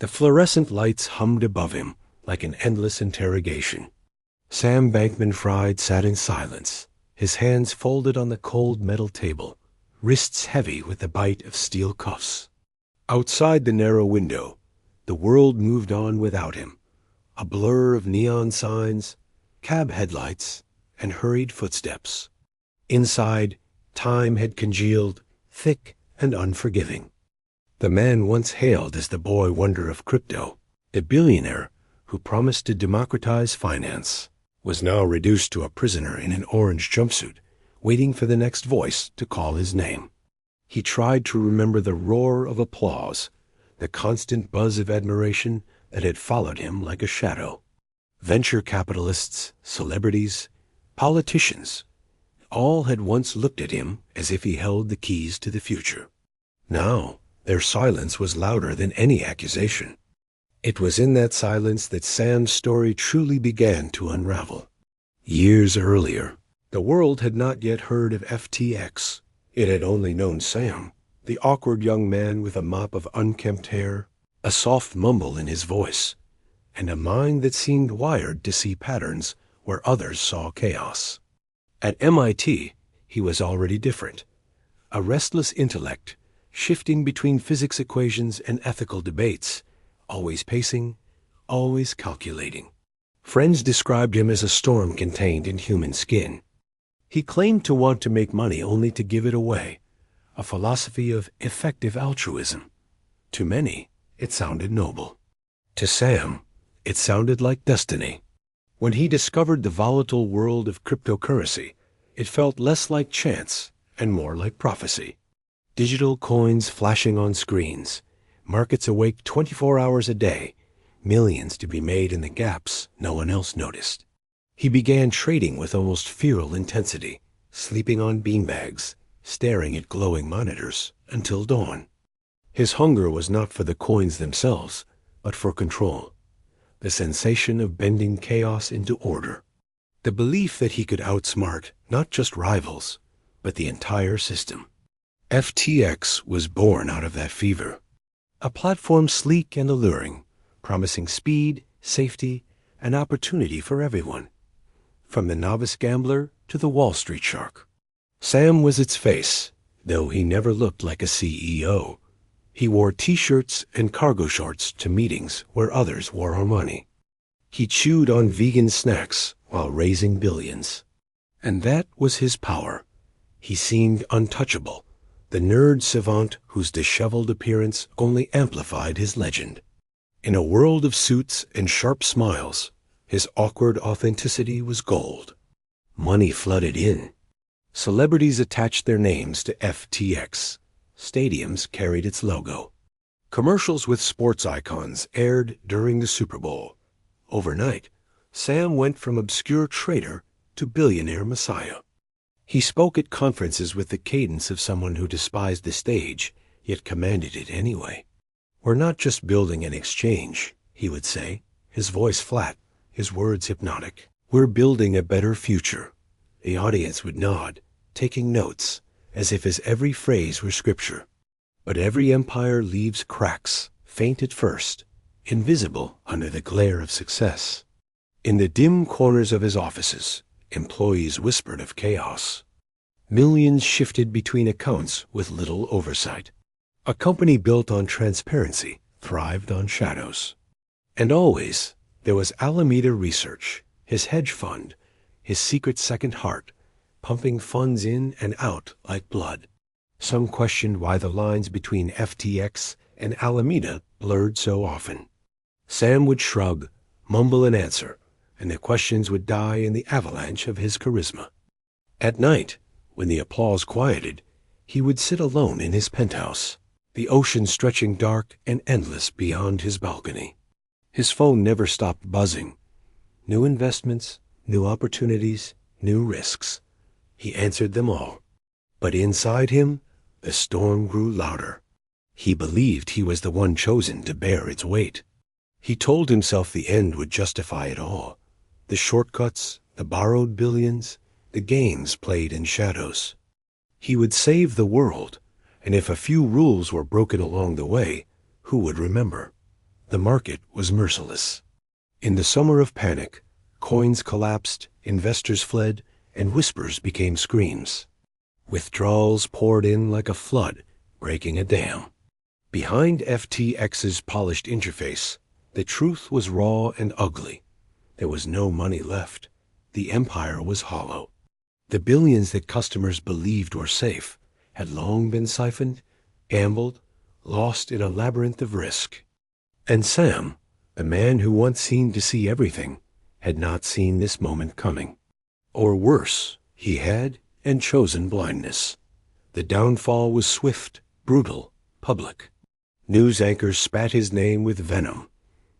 The fluorescent lights hummed above him like an endless interrogation. Sam Bankman-Fried sat in silence, his hands folded on the cold metal table, wrists heavy with the bite of steel cuffs. Outside the narrow window, the world moved on without him, a blur of neon signs, cab headlights, and hurried footsteps. Inside, time had congealed, thick and unforgiving. The man once hailed as the boy wonder of crypto, a billionaire who promised to democratize finance, was now reduced to a prisoner in an orange jumpsuit, waiting for the next voice to call his name. He tried to remember the roar of applause, the constant buzz of admiration that had followed him like a shadow. Venture capitalists, celebrities, politicians, all had once looked at him as if he held the keys to the future. Now, their silence was louder than any accusation. It was in that silence that Sam's story truly began to unravel. Years earlier, the world had not yet heard of FTX. It had only known Sam, the awkward young man with a mop of unkempt hair, a soft mumble in his voice, and a mind that seemed wired to see patterns where others saw chaos. At MIT, he was already different. A restless intellect, shifting between physics equations and ethical debates, always pacing, always calculating. Friends described him as a storm contained in human skin. He claimed to want to make money only to give it away, a philosophy of effective altruism. To many, it sounded noble. To Sam, it sounded like destiny. When he discovered the volatile world of cryptocurrency, it felt less like chance and more like prophecy. Digital coins flashing on screens, markets awake 24 hours a day, millions to be made in the gaps no one else noticed. He began trading with almost feral intensity, sleeping on beanbags, staring at glowing monitors until dawn. His hunger was not for the coins themselves, but for control, the sensation of bending chaos into order, the belief that he could outsmart not just rivals, but the entire system. FTX was born out of that fever. A platform sleek and alluring, promising speed, safety, and opportunity for everyone, from the novice gambler to the Wall Street shark. Sam was its face, though he never looked like a CEO. He wore T-shirts and cargo shorts to meetings where others wore money. He chewed on vegan snacks while raising billions. And that was his power. He seemed untouchable, the nerd savant whose disheveled appearance only amplified his legend. In a world of suits and sharp smiles, his awkward authenticity was gold. Money flooded in. Celebrities attached their names to FTX. Stadiums carried its logo. Commercials with sports icons aired during the Super Bowl. Overnight, Sam went from obscure trader to billionaire messiah. He spoke at conferences with the cadence of someone who despised the stage, yet commanded it anyway. "We're not just building an exchange," he would say, his voice flat, his words hypnotic. "We're building a better future." The audience would nod, taking notes, as if his every phrase were scripture. But every empire leaves cracks, faint at first, invisible under the glare of success. In the dim corners of his offices, employees whispered of chaos. Millions shifted between accounts with little oversight. A company built on transparency thrived on shadows. And always, there was Alameda Research, his hedge fund, his secret second heart, pumping funds in and out like blood. Some questioned why the lines between FTX and Alameda blurred so often. Sam would shrug, mumble an answer, and the questions would die in the avalanche of his charisma. At night, when the applause quieted, he would sit alone in his penthouse, the ocean stretching dark and endless beyond his balcony. His phone never stopped buzzing. New investments, new opportunities, new risks. He answered them all. But inside him, the storm grew louder. He believed he was the one chosen to bear its weight. He told himself the end would justify it all. The shortcuts, the borrowed billions, the games played in shadows. He would save the world, and if a few rules were broken along the way, who would remember? The market was merciless. In the summer of panic, coins collapsed, investors fled, and whispers became screams. Withdrawals poured in like a flood, breaking a dam. Behind FTX's polished interface, the truth was raw and ugly. There was no money left. The empire was hollow. The billions that customers believed were safe had long been siphoned, gambled, lost in a labyrinth of risk. And Sam, the man who once seemed to see everything, had not seen this moment coming. Or worse, he had and chosen blindness. The downfall was swift, brutal, public. News anchors spat his name with venom.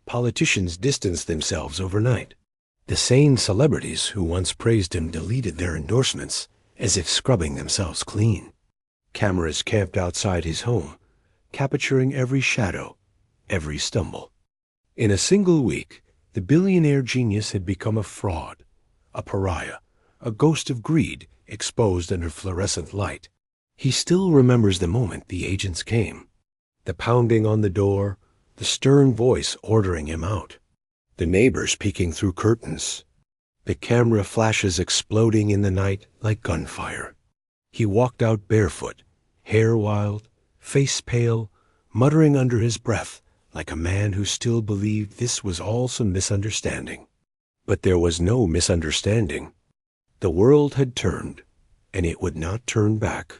Politicians distanced themselves overnight. The sane celebrities who once praised him deleted their endorsements as if scrubbing themselves clean. Cameras camped outside his home, capturing every shadow, every stumble. In a single week, the billionaire genius had become a fraud, a pariah, a ghost of greed exposed under fluorescent light. He still remembers the moment the agents came. The pounding on the door, the stern voice ordering him out. The neighbors peeking through curtains. The camera flashes exploding in the night like gunfire. He walked out barefoot, hair wild, face pale, muttering under his breath like a man who still believed this was all some misunderstanding. But there was no misunderstanding. The world had turned, and it would not turn back.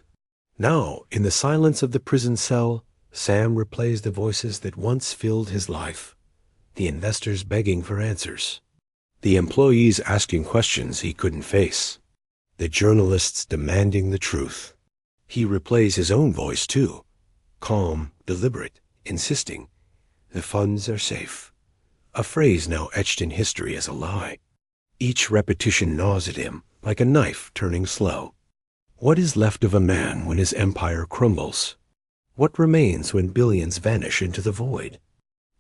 Now, in the silence of the prison cell, Sam replays the voices that once filled his life. The investors begging for answers. The employees asking questions he couldn't face. The journalists demanding the truth. He replays his own voice, too. Calm, deliberate, insisting. The funds are safe. A phrase now etched in history as a lie. Each repetition gnaws at him like a knife turning slow. What is left of a man when his empire crumbles? What remains when billions vanish into the void?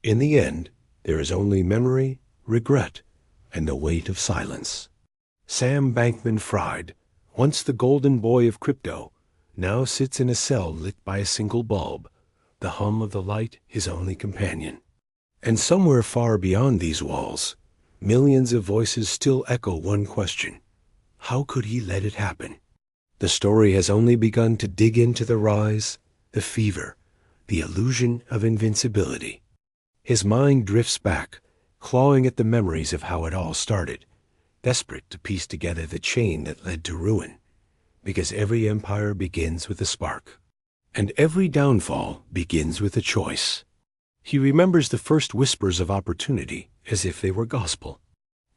In the end, there is only memory, regret, and the weight of silence. Sam Bankman-Fried, once the golden boy of crypto, now sits in a cell lit by a single bulb, the hum of the light his only companion. And somewhere far beyond these walls, millions of voices still echo one question. How could he let it happen? The story has only begun to dig into the rise, the fever, the illusion of invincibility. His mind drifts back, clawing at the memories of how it all started, desperate to piece together the chain that led to ruin, because every empire begins with a spark, and every downfall begins with a choice. He remembers the first whispers of opportunity as if they were gospel.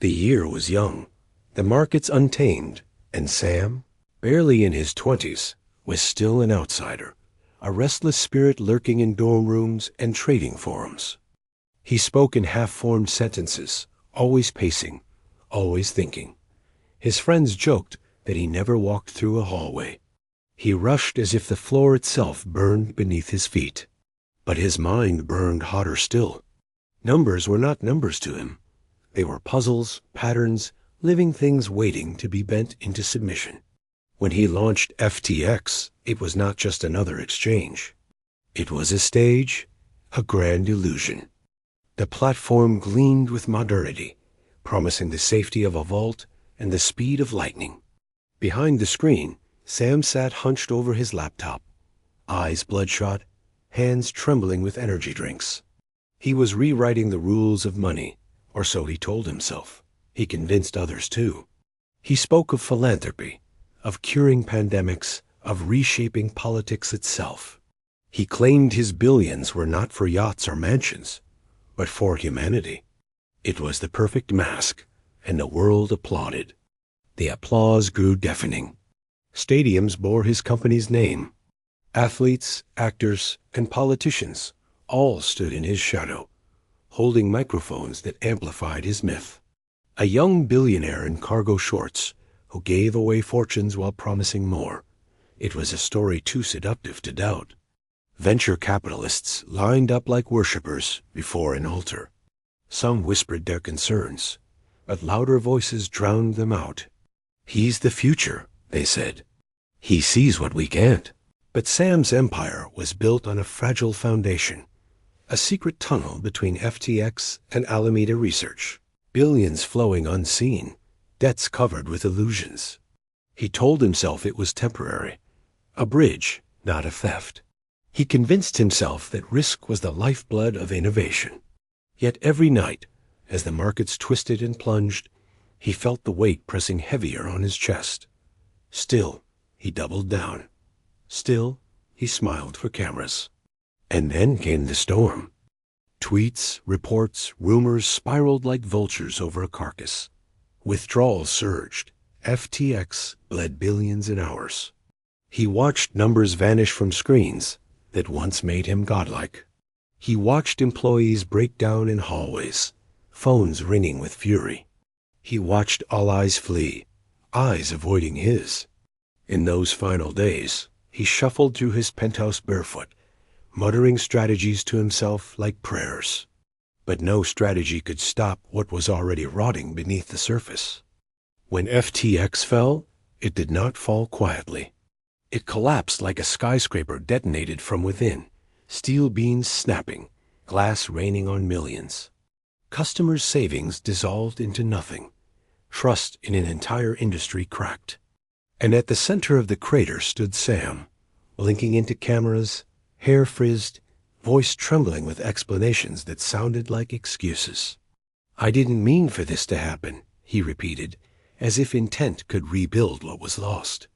The year was young, the markets untamed, and Sam, barely in his 20s, was still an outsider, a restless spirit lurking in dorm rooms and trading forums. He spoke in half-formed sentences, always pacing, always thinking. His friends joked that he never walked through a hallway. He rushed as if the floor itself burned beneath his feet. But his mind burned hotter still. Numbers were not numbers to him. They were puzzles, patterns, living things waiting to be bent into submission. When he launched FTX, it was not just another exchange. It was a stage, a grand illusion. The platform gleamed with modernity, promising the safety of a vault and the speed of lightning. Behind the screen, Sam sat hunched over his laptop, eyes bloodshot, hands trembling with energy drinks. He was rewriting the rules of money, or so he told himself. He convinced others too. He spoke of philanthropy, of curing pandemics, of reshaping politics itself. He claimed his billions were not for yachts or mansions, but for humanity. It was the perfect mask, and the world applauded. The applause grew deafening. Stadiums bore his company's name. Athletes, actors, and politicians all stood in his shadow, holding microphones that amplified his myth. A young billionaire in cargo shorts who gave away fortunes while promising more. It was a story too seductive to doubt. Venture capitalists lined up like worshippers before an altar. Some whispered their concerns, but louder voices drowned them out. He's the future, they said. He sees what we can't. But Sam's empire was built on a fragile foundation, a secret tunnel between FTX and Alameda Research, billions flowing unseen, debts covered with illusions. He told himself it was temporary, a bridge, not a theft. He convinced himself that risk was the lifeblood of innovation. Yet every night, as the markets twisted and plunged, he felt the weight pressing heavier on his chest. Still, he doubled down. Still, he smiled for cameras. And then came the storm. Tweets, reports, rumors spiraled like vultures over a carcass. Withdrawals surged. FTX bled billions in hours. He watched numbers vanish from screens that once made him godlike. He watched employees break down in hallways, phones ringing with fury. He watched all eyes flee, eyes avoiding his. In those final days, he shuffled through his penthouse barefoot, muttering strategies to himself like prayers. But no strategy could stop what was already rotting beneath the surface. When FTX fell, it did not fall quietly. It collapsed like a skyscraper detonated from within, steel beams snapping, glass raining on millions. Customers' savings dissolved into nothing. Trust in an entire industry cracked. And at the center of the crater stood Sam, blinking into cameras, hair frizzed, voice trembling with explanations that sounded like excuses. "I didn't mean for this to happen," he repeated, as if intent could rebuild what was lost.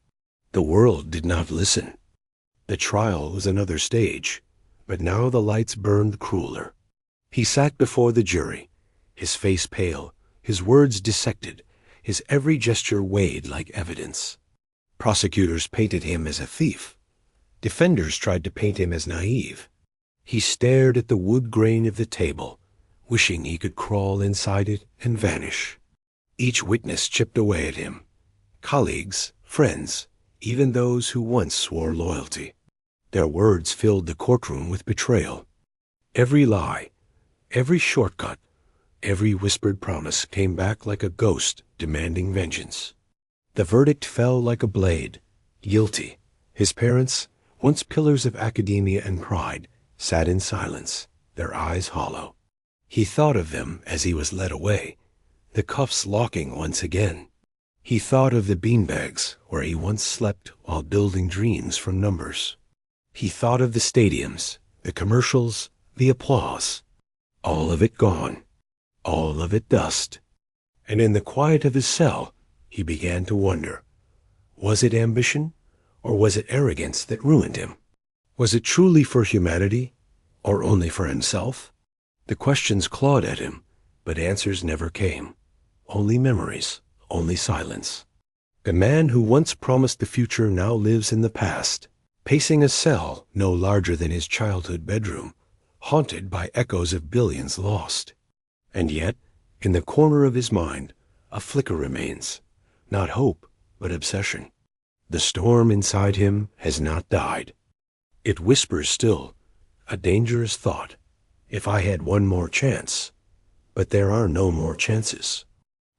The world did not listen. The trial was another stage, but now the lights burned crueler. He sat before the jury, his face pale, his words dissected, his every gesture weighed like evidence. Prosecutors painted him as a thief. Defenders tried to paint him as naive. He stared at the wood grain of the table, wishing he could crawl inside it and vanish. Each witness chipped away at him. Colleagues, friends, even those who once swore loyalty. Their words filled the courtroom with betrayal. Every lie, every shortcut, every whispered promise came back like a ghost demanding vengeance. The verdict fell like a blade. Guilty. His parents, once pillars of academia and pride, sat in silence, their eyes hollow. He thought of them as he was led away, the cuffs locking once again. He thought of the beanbags where he once slept while building dreams from numbers. He thought of the stadiums, the commercials, the applause. All of it gone. All of it dust. And in the quiet of his cell, he began to wonder, was it ambition, or was it arrogance that ruined him? Was it truly for humanity, or only for himself? The questions clawed at him, but answers never came. Only memories, only silence. The man who once promised the future now lives in the past, pacing a cell no larger than his childhood bedroom, haunted by echoes of billions lost. And yet, in the corner of his mind, a flicker remains, not hope, but obsession. The storm inside him has not died. It whispers still, a dangerous thought. If I had one more chance. But there are no more chances.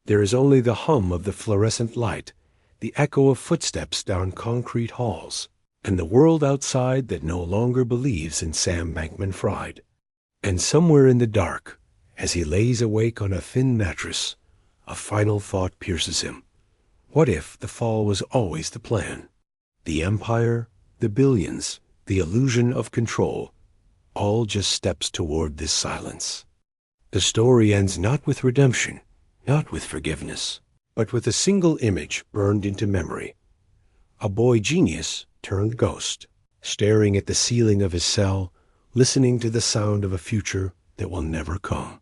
There is only the hum of the fluorescent light, the echo of footsteps down concrete halls, and the world outside that no longer believes in Sam Bankman-Fried. And somewhere in the dark, as he lays awake on a thin mattress, a final thought pierces him. What if the fall was always the plan? The empire, the billions, the illusion of control, all just steps toward this silence. The story ends not with redemption, not with forgiveness, but with a single image burned into memory. A boy genius turned ghost, staring at the ceiling of his cell, listening to the sound of a future that will never come.